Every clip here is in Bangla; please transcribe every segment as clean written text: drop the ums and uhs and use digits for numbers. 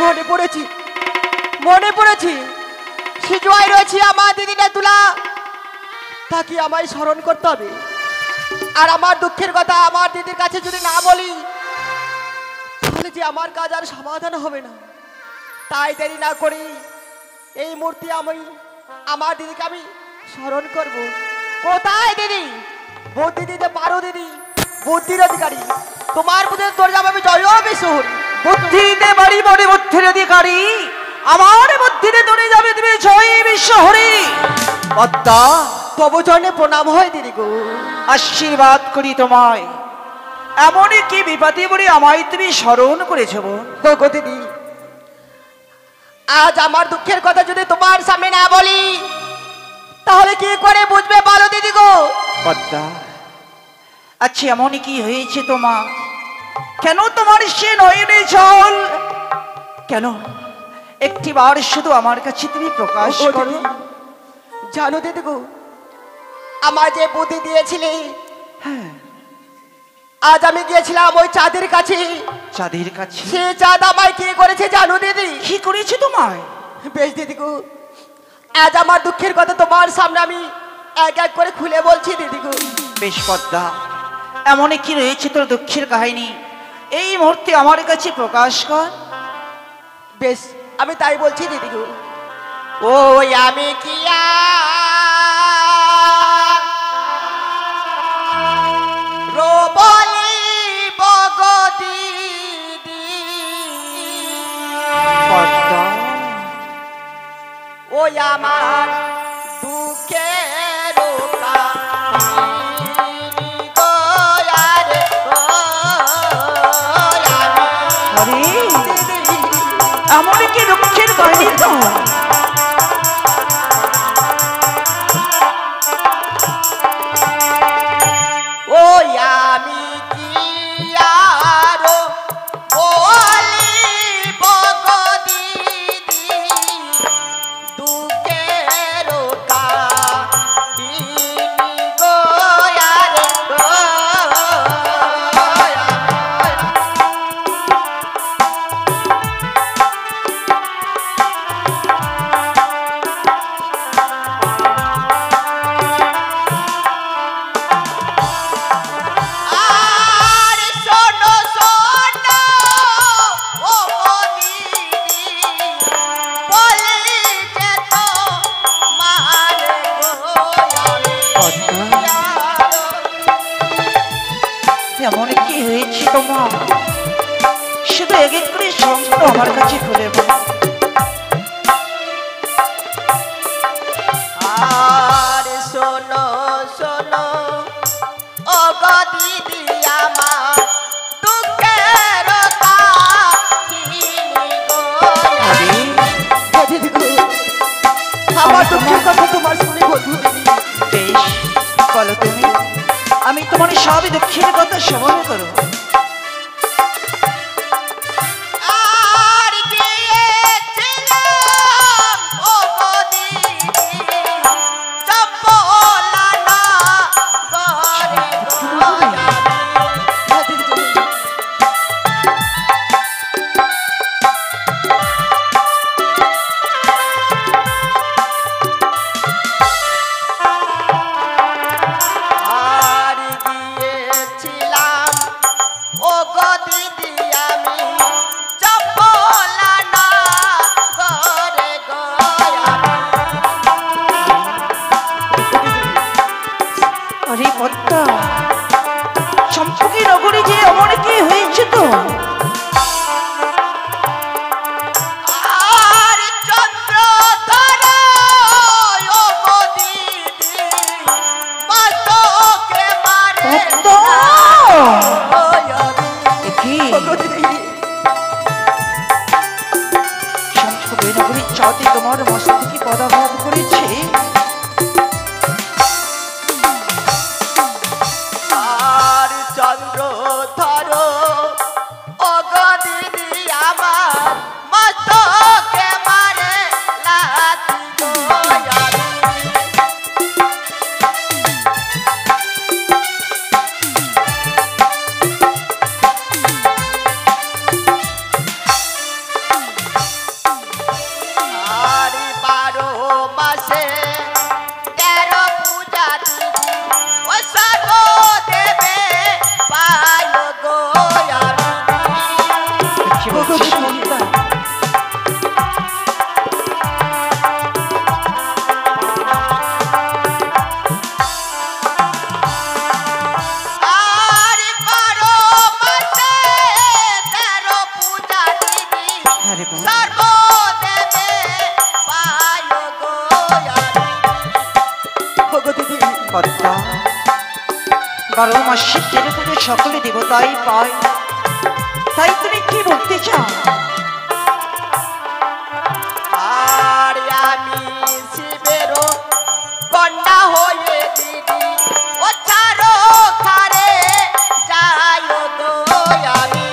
মনে পড়েছি মনে পড়েছি সিজুয়াই রয়েছি আমার দিদিটা তুলা তাকে আমায় স্মরণ করতে হবে। আর আমার দুঃখের কথা আমার দিদির কাছে যদি না বলি তাহলে যে আমার কাজ আর সমাধান হবে না। তাই দেরি না করি এই মূর্তি আমি আমার দিদিকে আমি স্মরণ করব। কোথায় দিদি? বুদ্ধি দিতে পারো দিদি, বুদ্ধির অধিকারী। তোমার বুদ্ধি তোর যাবে আমি জয় বিশুর। বুদ্ধি দিতে পারি বড় বুদ্ধির অধিকারী, আমার বুদ্ধিতে তোরে যাবে তুমি জয় বিশ্বহরি। পদ্মা তবু চরণে প্রণাম হয় দিদি গো। আশীর্বাদ করি তোমায়, এমনই কি বিপদে বলে আমায় তুমি স্মরণ করেছ গো দিদি। আজ আমার দুঃখের কথা যদি তোমার সামনে না বলি তাহলে কি করে বুঝবে বলো দিদি গো। পদ্মা আচ্ছা এমনই কি হয়েছে তোমার? কেন তোমার সে নয়নে জল? কেন একটিবার শুধু আমার কাছে তুমি প্রকাশ করো। জানো দিদি গো, আমার যে বুদ্ধি দিয়েছিলে হ্যাঁ, আজ আমি গিয়েছিলাম ওই চাঁদের কাছে। চাঁদের কাছে? সে চাঁদ আমায় কি করেছে জানো দিদি? কি করেছে তোমায়? বেশ দিদি গো, আজ আমার দুঃখের কথা তোমার সামনে আমি এক এক করে খুলে বলছি দিদি গো। বেশ পদ্মা, এমনই কি রয়েছে তোর দুঃখের কাহিনী এই মুহূর্তে আমার কাছে প্রকাশ কর। বেশ আমি তাই বলছি দিদি গো। ওই আমি কি রোবলি বগদিদি পদ্মা ওই আমার দুঃখের কাহিনী গো আরে ও আরে এমনই কি দুঃখের কাহিনী তো? ওই আমি কি আরো বলিব গো দিদি দুঃখের কাহিনী গো আরে গো। এমন কি হয়েছে তোমার? শুধু এক এক করে সমস্ত আমার কাছে খুলে বল। আর শোনো শোনো ও গো দিদি আমার দুঃখের কাহিনী গো। দিদি গো, আমার দুঃখের কথা তোমার শুনে বলবো। বেশ বলো তুমি, আমি তোমার সব দুঃখের কথা শ্রবণ করো। চম্পকি নগরী যে এমন কি হয়েছে তো? চম্পকি নগরীর চাঁদে তোমার মস্তকে পদাঘাত করেছে। চন্দ্র ধরো ও গো দিদি আমার মস্তকে মারে লাথি গো। সন্তান। আর বারো মাসে 13 পূজা দিদি হ্যাঁ রে বোন। সর্বদেবে পায় গো ওগো দিদি। পদ্মা, 12 মাসে 13 পুজো সকলে দেবতাই পায়, তাই তুমি কি বলতে চাও? আর আমি শিবেরও কন্যা হয়ে দিদি ও ছাড়ো খারে যাই গো আমি।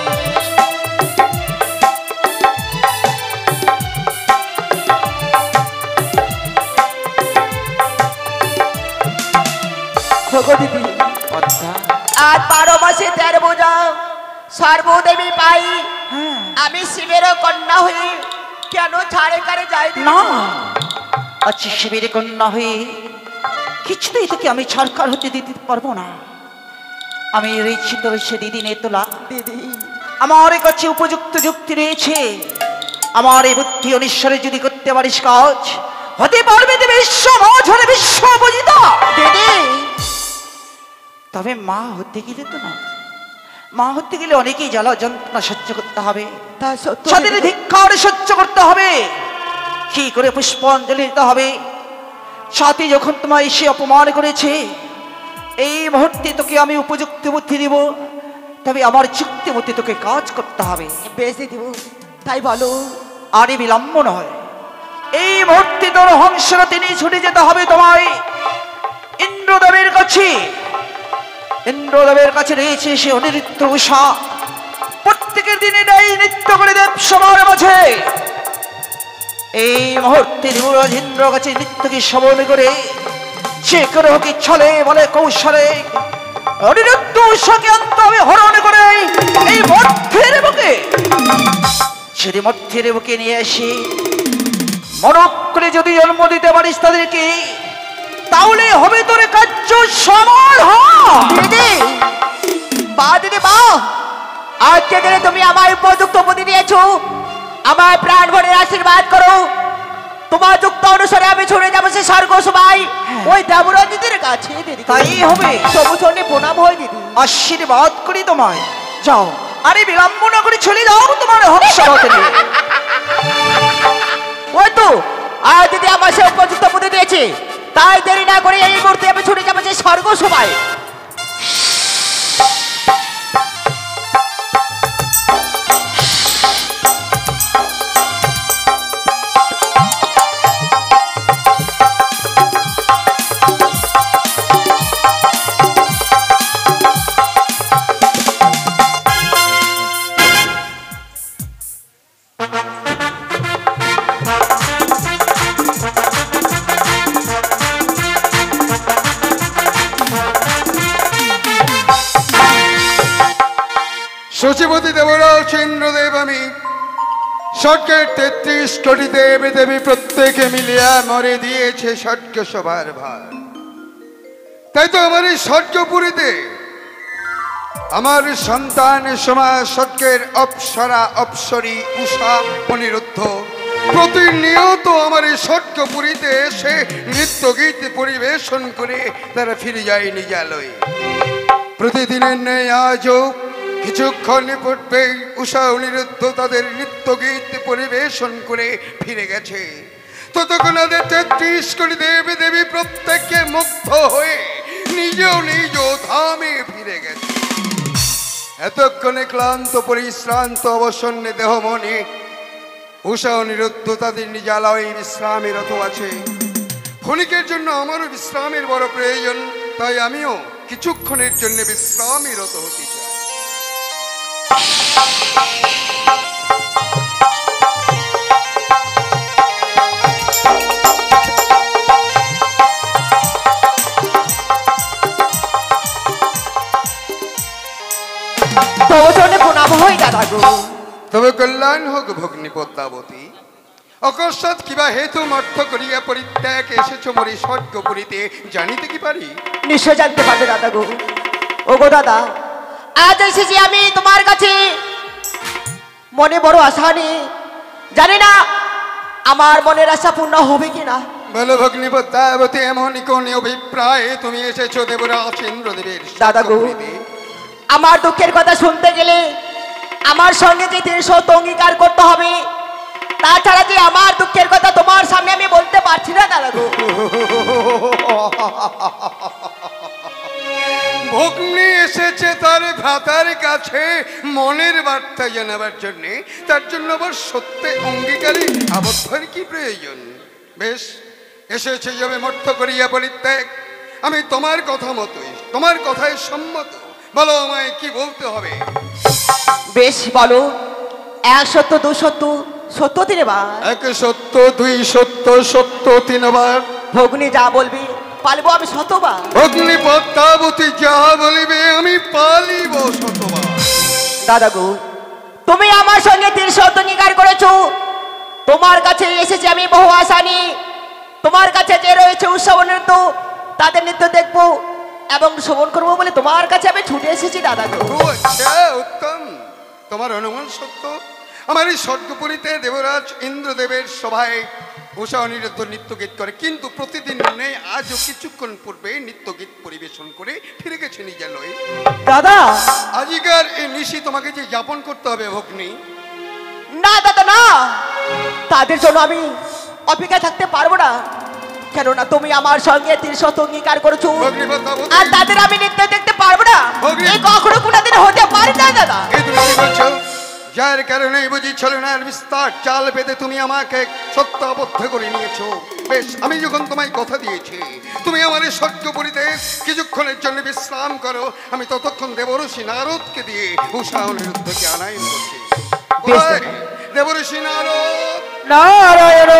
ওগো দিদি, পদ্মা, আর 12 মাসে 13 পূজা সর্বদেবী পাই, হ্যাঁ আমি শিবেরও কন্যা হয়ে কেন ছাড়ে কারে যাই দিদি? না, আচ্ছা শিবিরে কন্যা হয়ে কিছুতেই তোকে আমি সরকার হতে দিতে পারবো না। আমি রয়েছি তোর সে দিদি নেতলা, দিদি আমার কাছে উপযুক্ত যুক্তি রয়েছে। আমার এই বুদ্ধি অনুসারে যদি করতে পারিস কাজ, হতে পারবে দেবে বিশ্ব মহাঝরে বিশ্ব পূজিতা। দিদি তবে মা হতে গেলে তো না, মা হতে গেলে অনেকেই জ্বালা যন্ত্রণা সহ্য করতে হবে, তা সত্য সাথে ধিক্কার সহ্য করতে হবে, কি করে পুষ্পাঞ্জলি দিতে হবে। সাথী যখন তোমায় এসে অপমান করেছে, এই মুহূর্তে তোকে আমি উপযুক্ত বুদ্ধি দিব, তবে আমার চুক্তি মতে তোকে কাজ করতে হবে। বেশ দিদি, তাই বলো। আরে বিলম্ব নয়, এই মুহূর্তে তোর হংসরাতে নিয়ে ছুটে যেতে হবে তোমায় ইন্দ্রদেবের কাছে। ইন্দ্রদেবের কাছে রয়েছে সে অনিরুদ্ধ উষা, প্রত্যেকের দিনে নেই নৃত্য করে দেব সবার মাঝে। এই মুহূর্তে দেবরাজ ইন্দ্র কাছে নৃত্যকে শ্রবণ করে যে করে হোক ছলে বলে কৌশলে অনিরুদ্ধ উষাকে আনতে হবে হরণ করে এই মধ্যের বুকে। যদি মধ্যের বুকে নিয়ে আসি মনক করে যদি জন্ম দিতে পারিস তাদেরকে, তাহলে হবে তোর কার্য সমাধান। দিদি বা দিদি বা, আজকে দিনে তুমি আমার উপযুক্ত বুদ্ধি দিয়েছো, আমার প্রাণ ভরে আশীর্বাদ করো। তোমার যুক্ত অনুসারে আমি ছুটে যাবো সে স্বর্গ সবাই ওই দেবরাজ দিদির কাছে। দিদি তাই হবে, তবু চন্ডী প্রণাম হয় দিদি। আশীর্বাদ করি তোমায়, যাও। আরে বিলম্ব না করে চলে যাও তোমার হংসরাতে নিয়ে। ওই তো আর দিদি আমার সে উপযুক্ত বুদ্ধি দিয়েছে, তাই দেরি না করে এই মুহূর্তে আমি ছুটে যাবো সে স্বর্গ সবাই। সচিবতী দেবরাজ ইন্দ্রদেব আমি স্বর্গের 33 কোটি দেবী দেবী প্রত্যেকে মিলিয়া মরে দিয়েছে স্বর্গ সবার ভার। তাই তো আমার এই স্বর্গপুরীতে আমার সন্তান সমাজ স্বর্গের অপ্সরা অপ্সরী উষা অনিরুদ্ধ প্রতিনিয়ত আমার এই স্বর্গপুরীতে এসে নৃত্য গীত পরিবেশন করে তারা ফিরে যায় নিজালয়ে। প্রতিদিনের ন্যায় আজও কিছুক্ষণ পূর্বে উষা অনিরুদ্ধ তাদের নৃত্য গীত পরিবেশন করে ফিরে গেছে। ততক্ষণ 33 কোটি দেবী দেবী প্রত্যেকে মুগ্ধ হয়ে নিজ নিজ ধামে ফিরে গেছে। এতক্ষণে ক্লান্ত পরিশ্রান্ত অবসন্নে দেহ মনে উষা অনিরুদ্ধ তাদের নিজালয়ে বিশ্রামেরত আছে। ক্ষণিকের জন্য আমারও বিশ্রামের বড় প্রয়োজন, তাই আমিও কিছুক্ষণের জন্য বিশ্রামেরত হতে চাই। তবে কল্যাণ হোক ভগ্নী পদ্মাবতী। অকস্মাৎ কিবা হেতু মর্থ করিয়া পরিত্যাগ এসেছ মরি স্বর্গপুরীতে, জানিতে কি পারি? নিশ্চয় জানতে পারবে দাদা গো। ও গো দাদা, আজ এসেছি আমি তোমার কাছে মনে বড় আশা নেই, জানি না আমার মনের আশা পূর্ণ হবে কিনা। বলো ভগ্নী পদ্মাবতী, এমন কোন অভিপ্রায়ে তুমি এসেছো দেবরাজ ইন্দ্রদেবের দাদা গো, আমার দুঃখের কথা শুনতে গেলে আমার সঙ্গে যে 300 অঙ্গীকার করতে হবে, তাছাড়া যে আমার দুঃখের কথা তোমার সামনে আমি বলতে পারছি না দাদা গো। ভগ্নী এসেছে তার ভ্রাতার কাছে মনের বার্তা জানাবার জন্য, তার জন্য আবার সত্যে অঙ্গীকারী আবদ্ধের কি প্রয়োজন? বেশ, এসেছে যাবে মর্থ করিয়া পরিত্যাগ। আমি তোমার কথা মতোই, তোমার কথায় সম্মত। বলো আমায় কি বলতে হবে? বেশ বলো, 1 সত্য 2 সত্য সত্য 3 বার। 1 সত্য 2 সত্য সত্য 3 বার। ভগ্নী যা বলবি পালবো আমি 100 বার। ভগ্নী পদ্মাবতী যা বলিবে আমি পালিব 100 বার। দাদা গো, তুমি আমার সঙ্গে 300 অঙ্গীকার করেছো, তোমার কাছে এসেছি আমি বহু আশা নিয়ে। তোমার কাছে যে রয়েছে উৎসব নৃত্য, তাদের নৃত্য দেখবো এবং শ্রবণ করবো বলে তোমার কাছে আমি ছুটে এসেছি দাদা গো। ও আচ্ছা, উত্তম। তোমার অনুমান সত্য। আমার এই স্বর্গপুরীতে দেবরাজ ইন্দ্রদেবের সভায় উষা অনিরুদ্ধ নৃত্যগীত করে, কিন্তু প্রতিদিন নেই, আজও কিছুক্ষণ পূর্বে নৃত্যগীত পরিবেশন করে ফিরে গেছে নিজেলয়। দাদা, আজিকার এই নিশি তোমাকে যে যাপন করতে হবে ভগ্নী। না দাদা না, তাদের জন্য আমি অপেক্ষা থাকতে পারবো না, কেননা তুমি আমার সঙ্গে 300 অঙ্গীকার করেছো, ভগ্নী পদ্মাবতী, আর তাদের আমি নৃত্য দেখতে পারবো না। ভগ্নী। এই কখনো কোনোদিন হতে পারে না দাদা। এই তুমি কি বলছো? যার কারণে বুঝি ছলনার বিস্তার চাল পেতে তুমি আমাকে সত্য আবদ্ধ করে নিয়েছো। বেশ, আমি যখন তোমায় কথা দিয়েছি তুমি আমার এই স্বর্গপুরীতে কিছুক্ষণের জন্য বিশ্রাম করো, আমি ততক্ষণ দেবর্ষি নারদকে দিয়ে উষা অনিরুদ্ধকে আনায়ন করছি। বেশ, বল, দেবর্ষি নারদ, নারায়ণ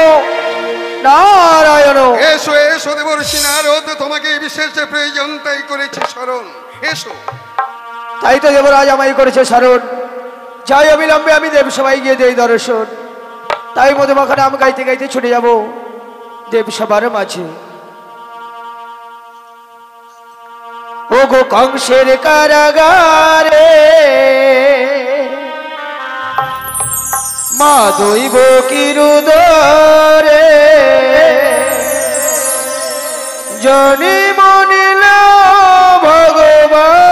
নারায়ণ। এসো এসো দেবর্ষি নারদ, তোমাকে এই বিশেষ প্রয়োজন তাই করেছে স্মরণ। এসো। তাই তো দেবরাজ আমায় করেছে স্মরণ। যাই অবিলম্বে আমি দেবসভায় গিয়ে দেই দর্শন। তাই মধুমাখনে আমি গাইতে গাইতে ছুটে যাব দেবসভার মাঝে। ও গো কংসের কারাগারে মা দৈব কিরুদরে জনি মনিল ভগবান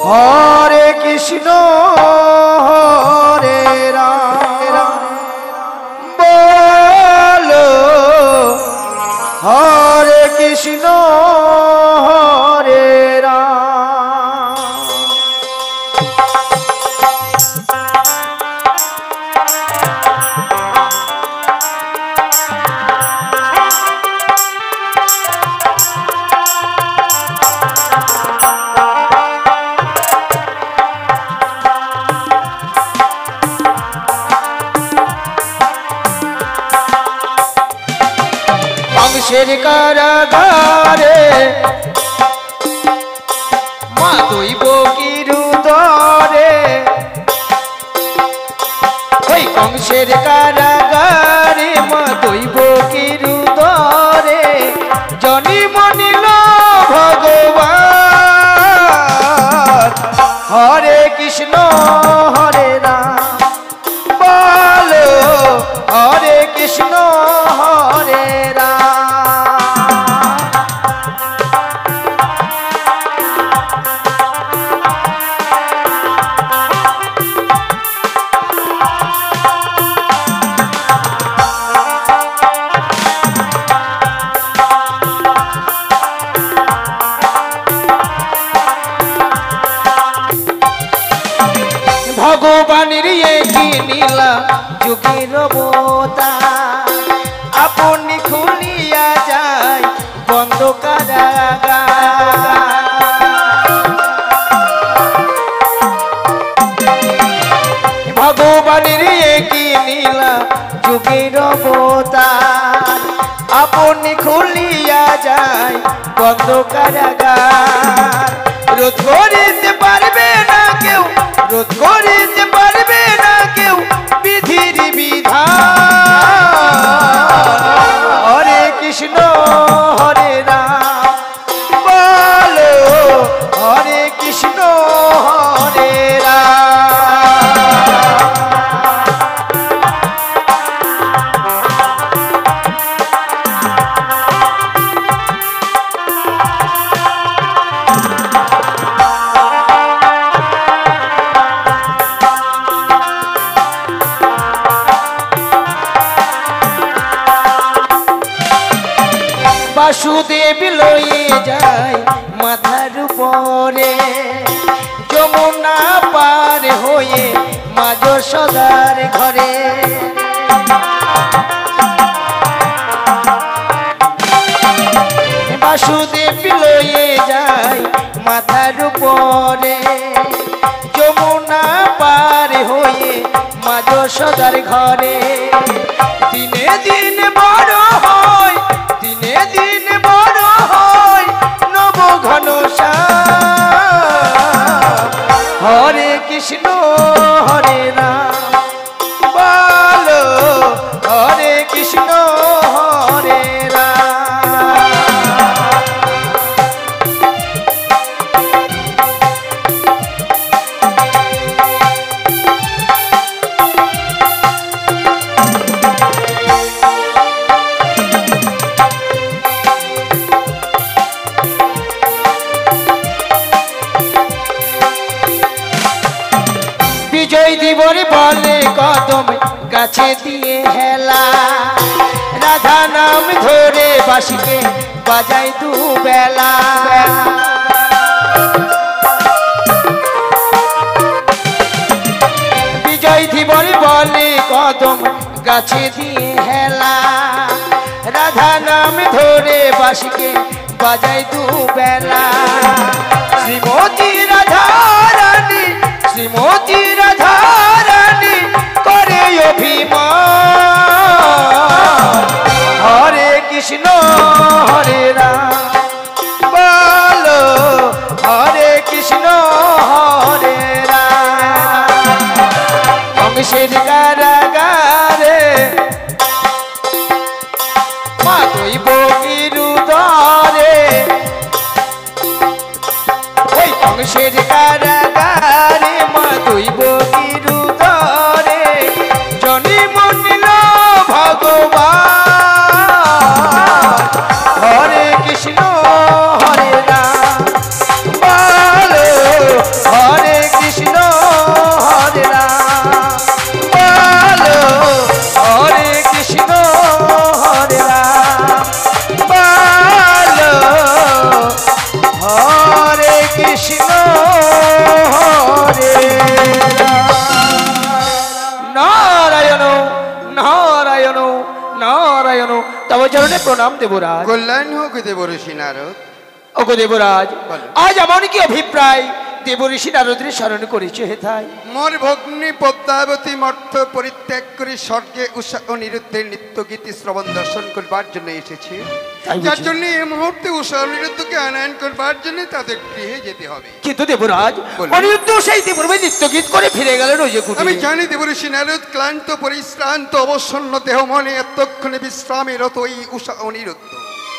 হরে কৃষ্ণ হরে রাম বলো হরে কৃষ্ণ হরে রাম। কংসের কারাগারে মা দৈব কিরুদরে, ওই কংসের কারাগারে মা দৈব কিরুদরে জনি মনিল ভগবান হরে কৃষ্ণ হরে রাম বলো হরে কৃষ্ণ হরে রাম। ভগবানের কি নীলা যুগের বোতা আপনি খুলিয়া যায় বন্ধ কারাগার। ভগবানের কি নীলা যুগের বোতা আপনি খুলিয়া যায় বন্ধ কারাগার। রোধ করিতে পারবে না কেউ, রোধ করিতে পারবে না কেউ বিধির বিধান হরে কৃষ্ণ হরে রাম বলো হরে কৃষ্ণ যায় মাথার উপরে, যমুনা পার হয়ে মা যশোদার ঘরে। বাসুদেব লয়ে যায় মাথার উপরে, যমুনা পার হয়ে মা যশোদার ঘরে। দিনে দিন বড় হয়, দিনে দিন বড় হয় নব ঘনশ্যাম। হরে কৃষ্ণ হরে রাম, বলো হরে কৃষ্ণ হরে রাম। বিজয় দিবর বলে কদম গাছে দিয়ে হেলা, রাধা নাম ধরে বাঁশিকে বাজাই দুবেলা। বিজয় দিবর বলে কদম গাছে দিয়ে হেলা, রাধা নাম ধরে বাঁশিকে বাজাই দুবেলা। শ্রীমতী রাধা রানী, শ্রীমতী রাধা রানী করে অভিমান। হরে কৃষ্ণ হরে রাম, বলো হরে কৃষ্ণ হরে রাম। কংসের কারাগারে মা দৈব গিরুদরে, ওই কংসের কারাগারে মা দৈব গিরুদরে জন্ম নিল ভগবান। হরে কৃষ্ণ হরে রাম, বলো হরে কৃষ্ণ হরে রাম, বলো হরে কৃষ্ণ হরে রাম, বলো হরে কৃষ্ণ হরে রাম। নারায়ণ নারায়ণ নারায়ণ, তব চরণে প্রণাম দেবরাজ। কল্যাণ হোক দেবঋষি নারদ। ওগো দেবরাজ, বলো। আজ এমন কি অভিপ্রায় দেবঋষি নারদের স্মরণ করেছে হেথায়? মোর ভগ্নী পদ্মাবতী মর্ত পরিত্যাগ করে স্বর্গে উষা ও নিরুদ্ধের নিত্য গীতি শ্রবণ দর্শন করবার জন্য এসেছে। তাই বুঝি? যার জন্য এই মুহূর্তে উষা ও নিরুদ্ধকে আনয়ন করবার জন্য তাদের গৃহে যেতে হবে। কিন্তু দেবরাজ, বলো। অনিরুদ্ধ সেই পূর্বে নিত্য গীত করে ফিরে গেলেন ওই যে আমি কুটিরে। জানি দেবঋষি নারদ ক্লান্ত পরিশ্রান্ত অবসন্ন দেহ মনে এতক্ষণে বিশ্রামে রত এই উষা অনিরুদ্ধ।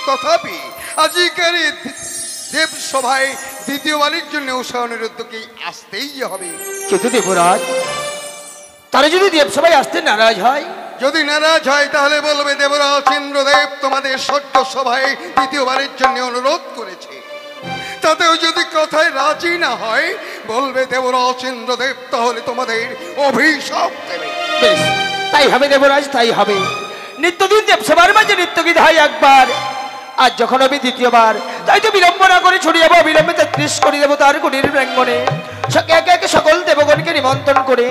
তথাপি আজিকার এই দেব সভায় দ্বিতীয়বারের জন্য উষা অনিরুদ্ধকে আসতেই হবে। কিন্তু দেবরাজ, তারা যদি দেবসভায় আসতে নারাজ হয়? যদি নারাজ হয় তাহলে বলবে দেবরাজ ইন্দ্রদেব তোমাদের সত্য সভায় দ্বিতীয়বারের জন্য অনুরোধ করেছে। তাতেও যদি কথায় রাজি না হয় বলবে দেবরাজ ইন্দ্রদেব তাহলে তোমাদের অভিশাপ দেবে। বেশ, তাই হবে দেবরাজ, তাই হবে। নিত্যদিন দেবসভার মাঝে নিত্যগীত হয় একবার, আজ যখন হবে দ্বিতীয়বার, তাই তো বিলম্ব না করে ছড়িয়ে যাবো অবিলম্বে 33 কোটি দেবতার কুটির প্রাঙ্গণে। একে একে সকল দেবগণকে নিমন্ত্রণ করে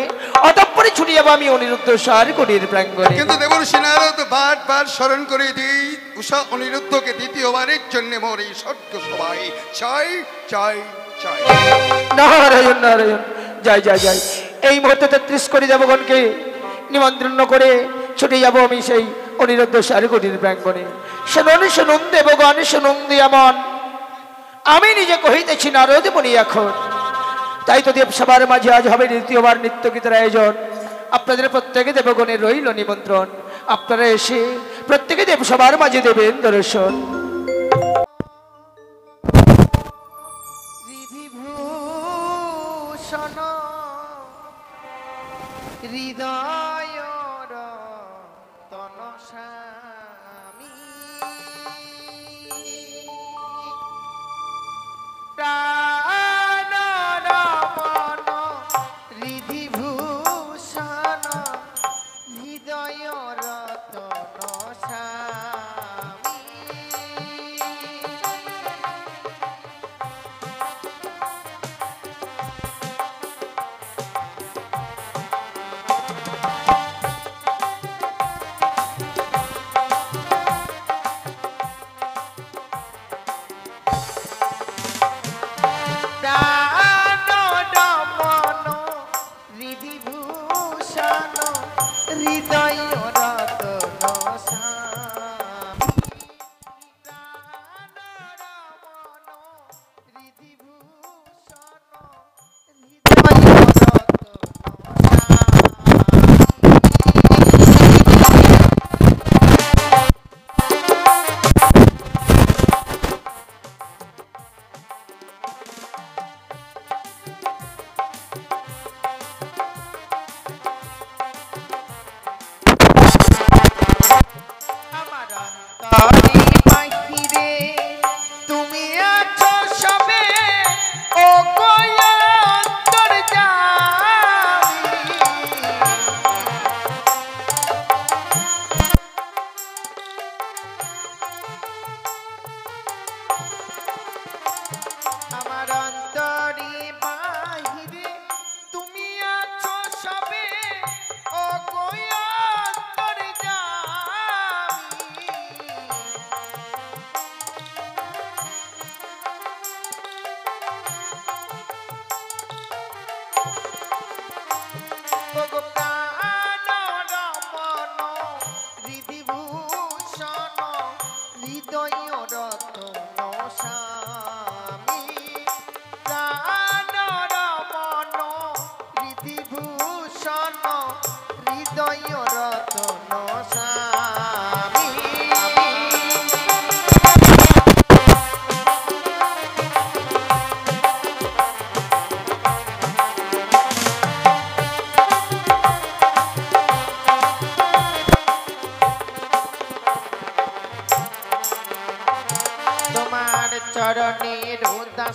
অতঃপরে ছুটে যাবো আমি অনিরুদ্ধ সার কুটির প্রাঙ্গণে। কিন্তু দেবর্ষি নারদ বারবার স্মরণ করে দিই উষা অনিরুদ্ধকে দ্বিতীয়বারের জন্য মোর এই সত্য সভায় চাই চাই চাই। নারায়ণ নারায়ণ, যাই যাই যাই, এই মুহূর্তে 33 কোটি দেবগণকে নিমন্ত্রণ করে ছুটে যাবো আমি সেই অনিরুদ্ধ সার কুটির প্রাঙ্গণে। শুনুন শুনুন দেবগণ, শুনুন দিয়ামন, আমি নিজে কহিতেছি নারদ মুনি এখন। তাই তো দেবসভার মাঝে আজ হবে দ্বিতীয়বার নিত্যগীতের আয়োজন। আপনাদের প্রত্যেকে দেবগণের রইল নিমন্ত্রণ, আপনারা এসে প্রত্যেকে দেবসভার মাঝে দেবেন দর্শন। বিভূষণ হৃদয় তনস্বামী প্রাণরমণ হৃদিভূষণ হৃদয় রতন স্বামী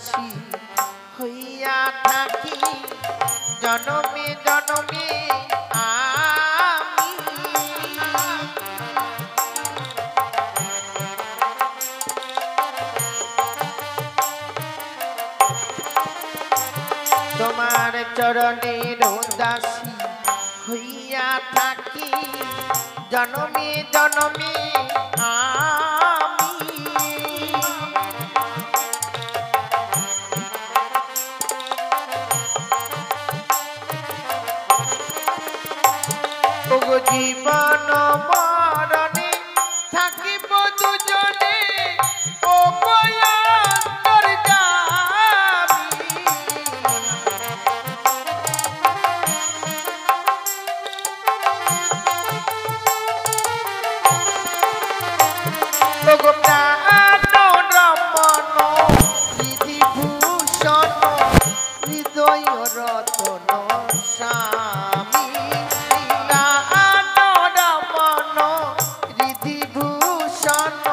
দাসী হইয়া থাকি জনমে জনমে আমি তোমার চরণের দাসী হইয়া থাকি জনমে জনমে আমি ওগো জীবন মরণে থাকিব দুজনে ও বয়ান্তর যাবি ওগো প্রাণ রমণ বিধিভূষণ হৃদয় রতন স্বামী প্রাণ রমণ বিধিভূষণ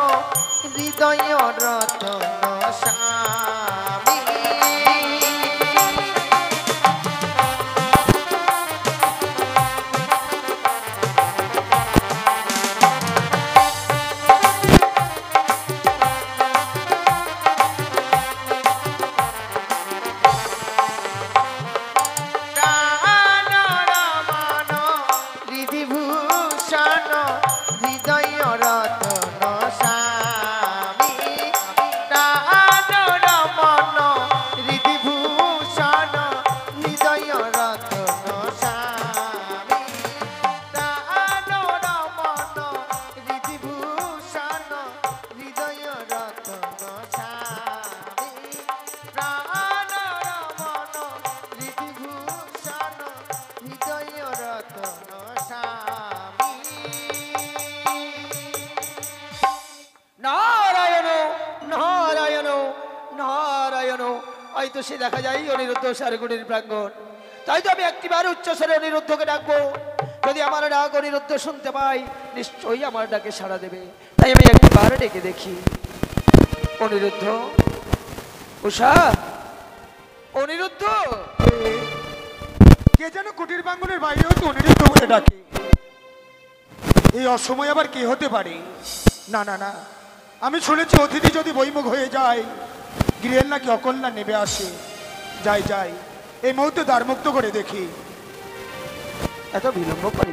হৃদয় রতন স্বামী প্রাণ রমণ বিধিভূষণ হৃদয় রতন স্বামী প্রাণ রমণ বিধিভূষণ হৃদয় রতন স্বামী প্রাণ রমণ বিধিভূষণ হৃদয় রতন স্বামী প্রাণ রমণ বিধিভূষণ হৃদয় রতন স্বামী নারায়ণ নারায়ণ নারায়ণ। ওই তো সে দেখা যায় অনিরুদ্ধ সারগুড়ির প্রাঙ্গণ। তাই তো আমি একটিবার উচ্চস্বরে অনিরুদ্ধকে ডাকবো। যদি আমার ডাক অনিরুদ্ধ শুনতে পাই নিশ্চয়ই আমার ডাকে সাড়া দেবে। তাই আমি একটিবার ডেকে দেখি। অনিরুদ্ধ, উষা, অনিরুদ্ধ। কে যেন কুটির প্রাঙ্গণের বাইরেও তো অনিরুদ্ধ বলে ডাকে। এই অসময় আবার কে হতে পারে? না না না, আমি শুনেছি অতিথি যদি বৈমুখ হয়ে যায় গৃহের নাকি অকন্যা নেবে আসে। যাই যাই, এই মুহূর্তে দ্বারমুক্ত করে দেখি। এত বিলম্ব করি?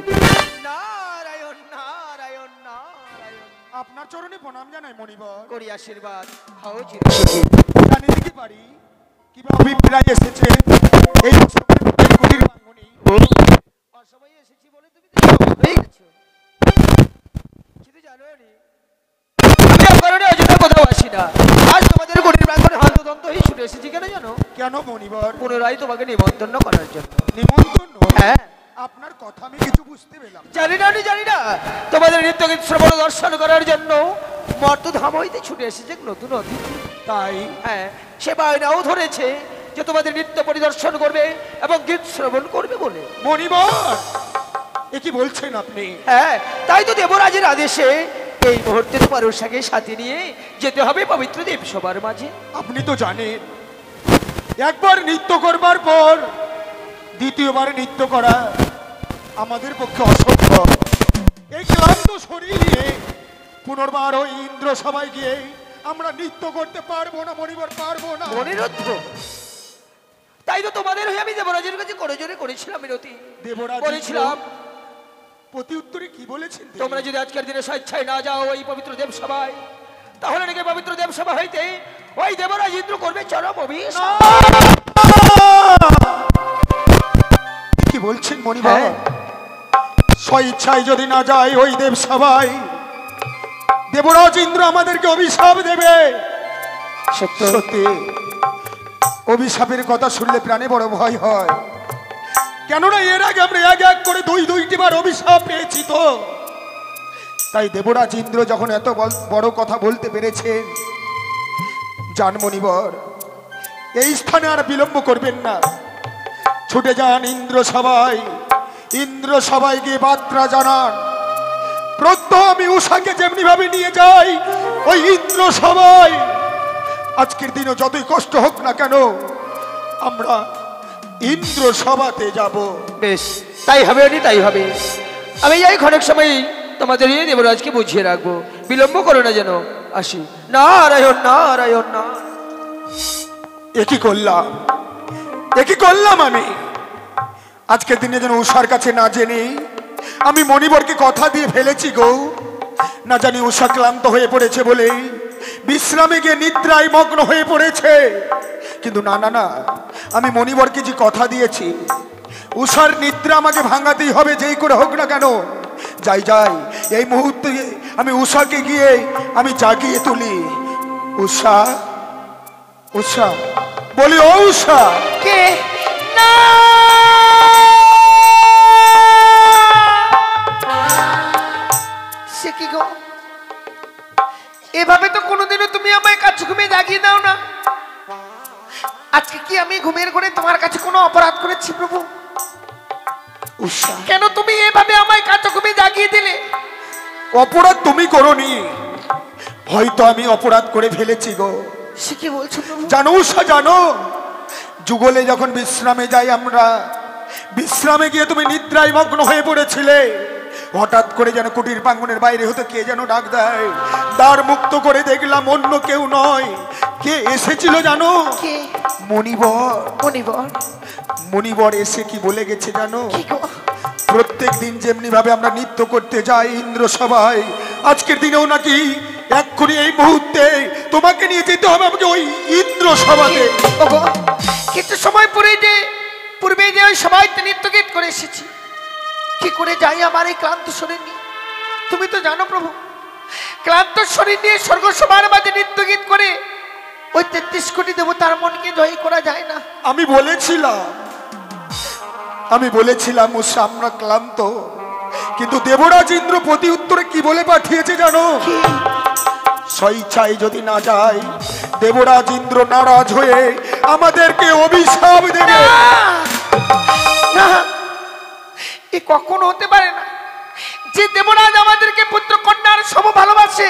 নারায়ণ নারায়ণ নারায়ণ। আপনার চরণে প্রণাম জানাই মণিবর। করি আশীর্বাদ, হাও চিরসুখী। জানি দেখি পারি কিভাবে অভিপ্রায় এসেছে এই অসময়ে কুটির প্রাঙ্গণে। অসময়ে এসেছি বলে তুমি তো অবাক হয়ে গেছো। কিন্তু জানো নি, আমি অকারণে অযথা কোথাও আসি না। আজ তোমাদের কুটির প্রাঙ্গণে হন্তদন্ত হয়ে ছুটে এসেছি। কেন জানো? কেন মণিবর? পুনরায় তোমাকে নিমন্ত্রণ করার জন্য। নিমন্ত্রণ? হ্যাঁ, আপনার কথা আমি কিছু বুঝতে পেলাম। জানি না, আমি জানি না। তোমাদের নৃত্যগীত শ্রবণ দর্শন করার জন্য মর্তধাম হইতে ছুটে এসেছে নতুন অতিথি। তাই? হ্যাঁ, সে বায়নাও ধরেছে যে তোমাদের নৃত্য পরিদর্শন করবে এবং গীত শ্রবণ করবে বলে। মণিবর, এ কি বলছেন আপনি? হ্যাঁ, তাই তো দেবরাজের আদেশে এই মুহূর্তে তোমার উষাকে সাথে নিয়ে যেতে হবে পবিত্র দেবসভার মাঝে। আপনি তো জানেন একবার নৃত্য করবার পর দ্বিতীয়বার নৃত্য করা আমাদের পক্ষে অসম্ভব। এই ক্লান্ত শরীর নিয়ে পুনর্বার ওই ইন্দ্র সবাই গিয়ে আমরা নৃত্য করতে পারবো না মণিবর, পারবো না। অনিরুদ্ধ, তাই তো তোমাদের হয়ে আমি দেবরাজের কাছে করজোরে করেছিলাম মিনতি। দেবরাজ বলেছিলাম প্রতি উত্তরে কি বলেছেন? তোমরা যদি আজকের দিনে স্বেচ্ছায় না যাও ওই পবিত্র দেবসভায়, তাহলে নাকি পবিত্র দেবসভা হইতে ওই দেবরাজ ইন্দ্র করবে চরম অভিশাপ। কি বলছেন মণিবর? স্বেচ্ছায় যদি না যায় ওই দেবসভায় দেবরাজ ইন্দ্র আমাদেরকে অভিশাপ দেবে। সত্যি অভিশাপের কথা শুনলে প্রাণে বড় ভয় হয়। কেননা এর আগে আমরা এক এক করে দুইটি বার অভিশাপ পেয়েছি। তো তাই দেবরাজ ইন্দ্র যখন এত বড় কথা বলতে পেরেছেন, জান মণিবর এই স্থানে আর বিলম্ব করবেন না। ছুটে যান ইন্দ্র সবাই গিয়ে বার্তা জানান। প্রত্যহ আমি উষাকে যেমনি ভাবে নিয়ে যাই ওই ইন্দ্র সবাই আজকের দিনও যতই কষ্ট হোক না কেন আমরা ইন্দ্র সভাতে যাব। বেশ, তাই হবে অনি, তাই হবে। আমি যাই, ক্ষণিক সময় তোমাদের এই দেবরাজকে বুঝিয়ে রাখবো, বিলম্ব করো না যেন। আসি। নারায়ণ নারায়ণ না। একই করলাম, একই করলাম আমি। আজকের দিনে যেন উষার কাছে না জেনে আমি মণিবরকে কথা দিয়ে ফেলেছি গো। না জানি উষা ক্লান্ত হয়ে পড়েছে বলে বিশ্রামে গিয়ে নিদ্রায় মগ্ন হয়ে পড়েছে। কিন্তু না না না, আমি মণিবরকে যে কথা দিয়েছি উষার নিদ্রা আমাকে ভাঙাতেই হবে, যেই করে হোক না কেন। যাই যাই, এই মুহূর্তে আমি উষাকে গিয়ে আমি জাগিয়ে তুলি। উষা, উষা বলি, ও উষা। কে? না, সে কি গো? এভাবে তো কোনোদিনও তুমি আমায় কাছে ঘুমিয়ে জাগিয়ে দাও না। আজকে কি আমি ঘুমের ঘরে তোমার কাছে কোনো অপরাধ করেছি প্রভু? উষা, কেন তুমি এভাবে আমায় কাছে ঘুমিয়ে জাগিয়ে দিলে? অপরাধ তুমি করোনি, হয়তো আমি অপরাধ করে ফেলেছি গো। সে কি বলছো প্রভু? জানো উষা, জানো যুগলে যখন বিশ্রামে যাই আমরা, বিশ্রামে গিয়ে তুমি নিদ্রায় মগ্ন হয়ে পড়েছিলে। হঠাৎ করে যেন কুটির প্রাঙ্গণের বাইরে হতে কে যেন ডাক দেয়। দ্বার মুক্ত করে দেখলাম অন্য কেউ নয়, কে এসেছিল জানো? কে? মণিবর। মণিবর? মণিবর এসে কি বলে গেছে জানো? কি গো? প্রত্যেক দিন যেমনি ভাবে আমরা নৃত্য করতে যাই ইন্দ্র সভায়, আজকের দিনেও নাকি এক্ষুনি এই মুহূর্তে তোমাকে নিয়ে যেতে হবে আমাকে ওই ইন্দ্র সভাতে। ওগো, কিছু সময় পূর্বে যে ওই সবাইতে নৃত্য গীত করে এসেছি, কি করে যাই আমার এই ক্লান্ত শরীর নিয়ে? তুমি তো জানো প্রভু, ক্লান্ত শরীর নিয়ে স্বর্গসভার মাঝে নৃত্য গীত করে ওই ৩৩ কোটি দেবতার মনকে জয় করা যায় না। আমি বলেছিলাম উষা আমরা ক্লান্ত, কিন্তু দেবরাজ ইন্দ্র প্রতি উত্তরে কি বলে পাঠিয়েছে জানো? স্বেচ্ছায় যদি না যায় দেবরাজ ইন্দ্র নারাজ হয়ে আমাদেরকে অভিশাপ দেবে। না, এ কখনো হতে পারে না। যে দেবরাজ আমাদেরকে পুত্র কন্যার সম ভালোবাসে,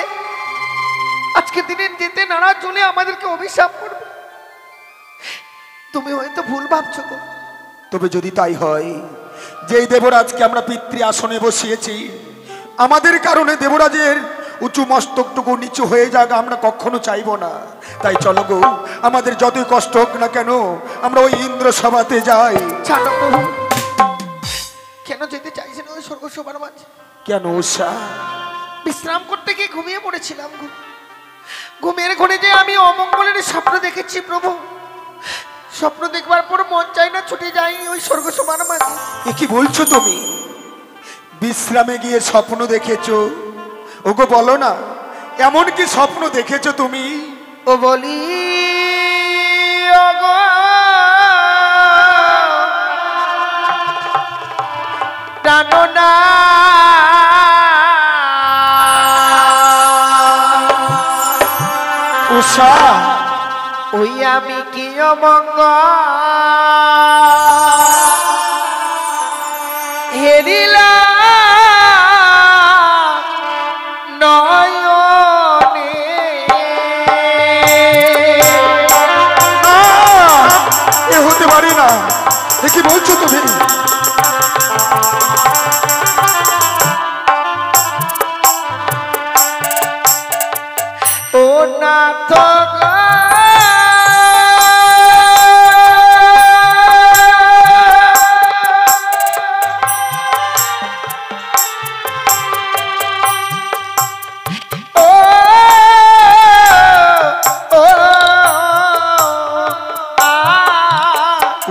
আজকে দিনে যেতে নারাজ হলে আমাদেরকে অভিশাপ করবে। তুমি হয়তো ভুল ভাবছো গো। তবে যদি তাই হয়, যেই দেবরাজকে আমরা পিতৃ আসনে বসিয়েছি, আমাদের কারণে দেবরাজের উঁচু মস্তকটুকু নিচু হয়ে যাক আমরা কখনো চাইবো না। তাই চলো গো, আমাদের যতই কষ্ট হোক না কেন আমরা ওই ইন্দ্র সভাতে যাই। জানো প্রভু, কেন যেতে চাইছেন ওই স্বর্গসভার মাঝে? কেন উষা? বিশ্রাম করতে গিয়ে ঘুমিয়ে পড়েছিলাম গো। ঘুমের ঘরে যে আমি অমঙ্গলের স্বপ্ন দেখেছি প্রভু। স্বপ্ন দেখবার পর মন চাই না ছুটে যাই ওই স্বর্গসভার মাঝে। এ কি বলছো তুমি? বিশ্রামে গিয়ে স্বপ্ন দেখেছো? ওগো বলো না, এমন কি স্বপ্ন দেখেছো তুমি? ও বলি ওগো, জানো না উষা, ওই আমি কি অমঙ্গ হেরিলাম নয়নে। এ হতে পারে না। এ কি বলছো তুমি? ও নাথ গো,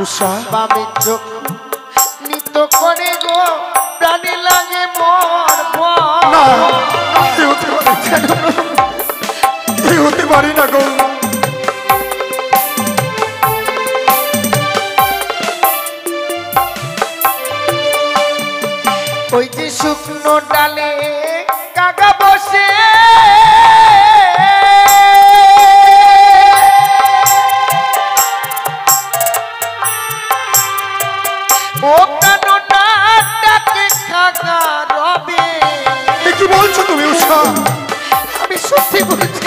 উষা, বামে চোখ নিত করে গো, প্রাণে লাগে মোর না, এ হতে পারে না। এ হতে পারে না গো। ওই যে শুকনো ডালে কাকা বসে ও কানো না ডাকে কাকা রবে। এ কি বলছো তুমি উষা? আমি সত্যি বলছি,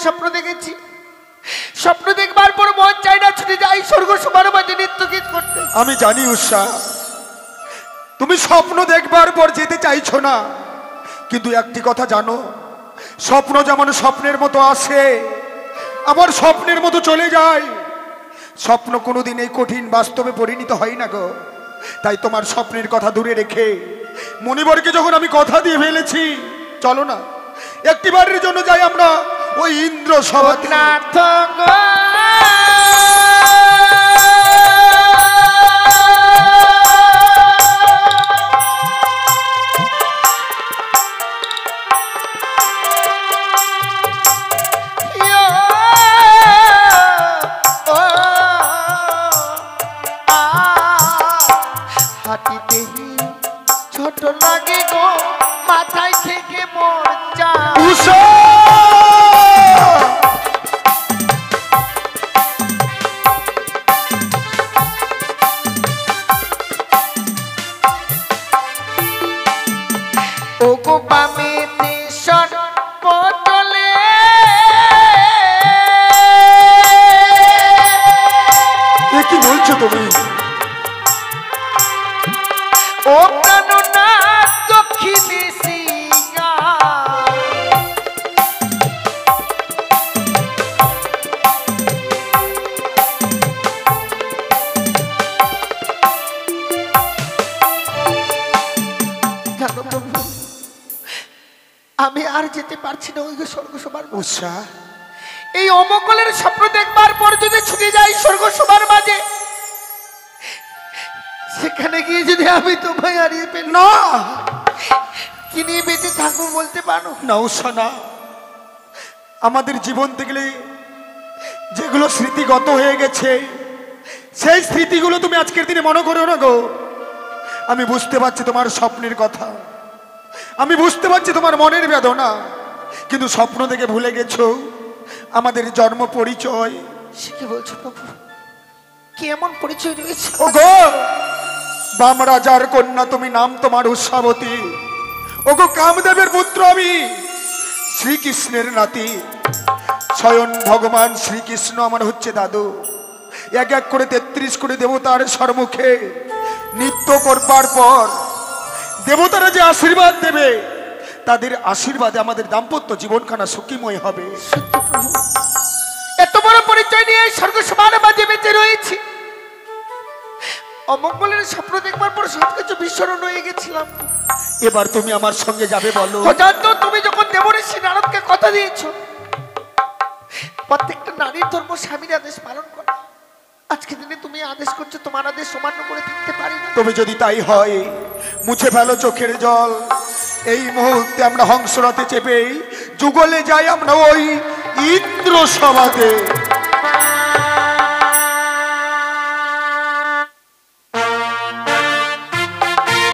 স্বপ্ন দেখেছি। স্বপ্ন দেখবার পর মন চাই না ছুটে যাই স্বর্গ সবার মাঝে নৃত্য গীত করতে। আমি জানি উষা, তুমি স্বপ্ন দেখবার পর যেতে চাইছো না, কিন্তু একটি কথা জানো, স্বপ্ন যেমন স্বপ্নের মতো আসে, আমার স্বপ্নের মতো চলে যায়। স্বপ্ন কোনোদিন এই কঠিন বাস্তবে পরিণত হয় না গো। তাই তোমার স্বপ্নের কথা দূরে রেখে মনিবরকে যখন আমি কথা দিয়ে ফেলেছি, চলো না একটিবারের জন্য যাই আমরা ওই ইন্দ্র সভাতে। নাথ গো ছোট লাগে গো মাথায় থেকে মরচা। উষা ও গো বামে দেশর পটলে কি বলছো তুমি? ও প্রাণনা দক্ষিণে সিংহা জানো প্রভু, আমি আর যেতে পারছি না ওই স্বর্গসভার। উষা, এই অমঙ্গলের স্বপ্ন দেখবার পর যদি ছুটে যাই স্বর্গসভার মাঝে, সেখানে গিয়ে যদি আমি তোমায় হারিয়ে ফেলি, না কি নিয়ে বেঁচে থাকবো বলতে পারো? না উষা না, আমাদের জীবন থেকে যেগুলো স্মৃতিগত হয়ে গেছে, সেই স্মৃতিগুলো তুমি আজকের দিনে মনে করো না গো। আমি বুঝতে পারছি তোমার স্বপ্নের কথা, আমি বুঝতে পারছি তোমার মনের বেদনা, কিন্তু স্বপ্ন দেখে ভুলে গেছো আমাদের জন্ম পরিচয়। সে কি বলছো প্রভু? কি এমন পরিচয় রয়েছে? ও গো, বাম রাজার কন্যা তুমি, নাম তোমার উষাবতী। ও গো, কামদেবের পুত্র আমি, শ্রীকৃষ্ণের নাতি। স্বয়ং ভগবান শ্রীকৃষ্ণ আমার হচ্ছে দাদু। এক এক করে 33 করে দেবতার সম্মুখে নৃত্য করবার পর দেবতারা যে আশীর্বাদ দেবে, তাদের আশীর্বাদে আমাদের দাম্পত্য জীবনখানা সুখীময় হবে। সত্যি প্রভু, এত বড় পরিচয় নিয়ে স্বর্গসভার মাঝে বেঁচে রয়েছি। অমঙ্গলের স্বপ্ন দেখবার পর সবকিছু বিস্মরণ হয়ে গেছিলাম। এবার তুমি আমার সঙ্গে যাবে বলো? জানতো তুমি যখন দেবঋষি নারদকে কথা দিয়েছো প্রত্যেকটা নারীর ধর্ম স্বামীর আদেশ পালন করা, আজকে দিনে তুমি আদেশ করছো, তোমার আদেশ অমান্য করে থাকতে পারি না। তবে যদি তাই হয়, মুছে ফেলো চোখের জল। এই মুহূর্তে আমরা হংসরথে চেপে যুগলে যাই আমরা ওই ইন্দ্র সভাতে।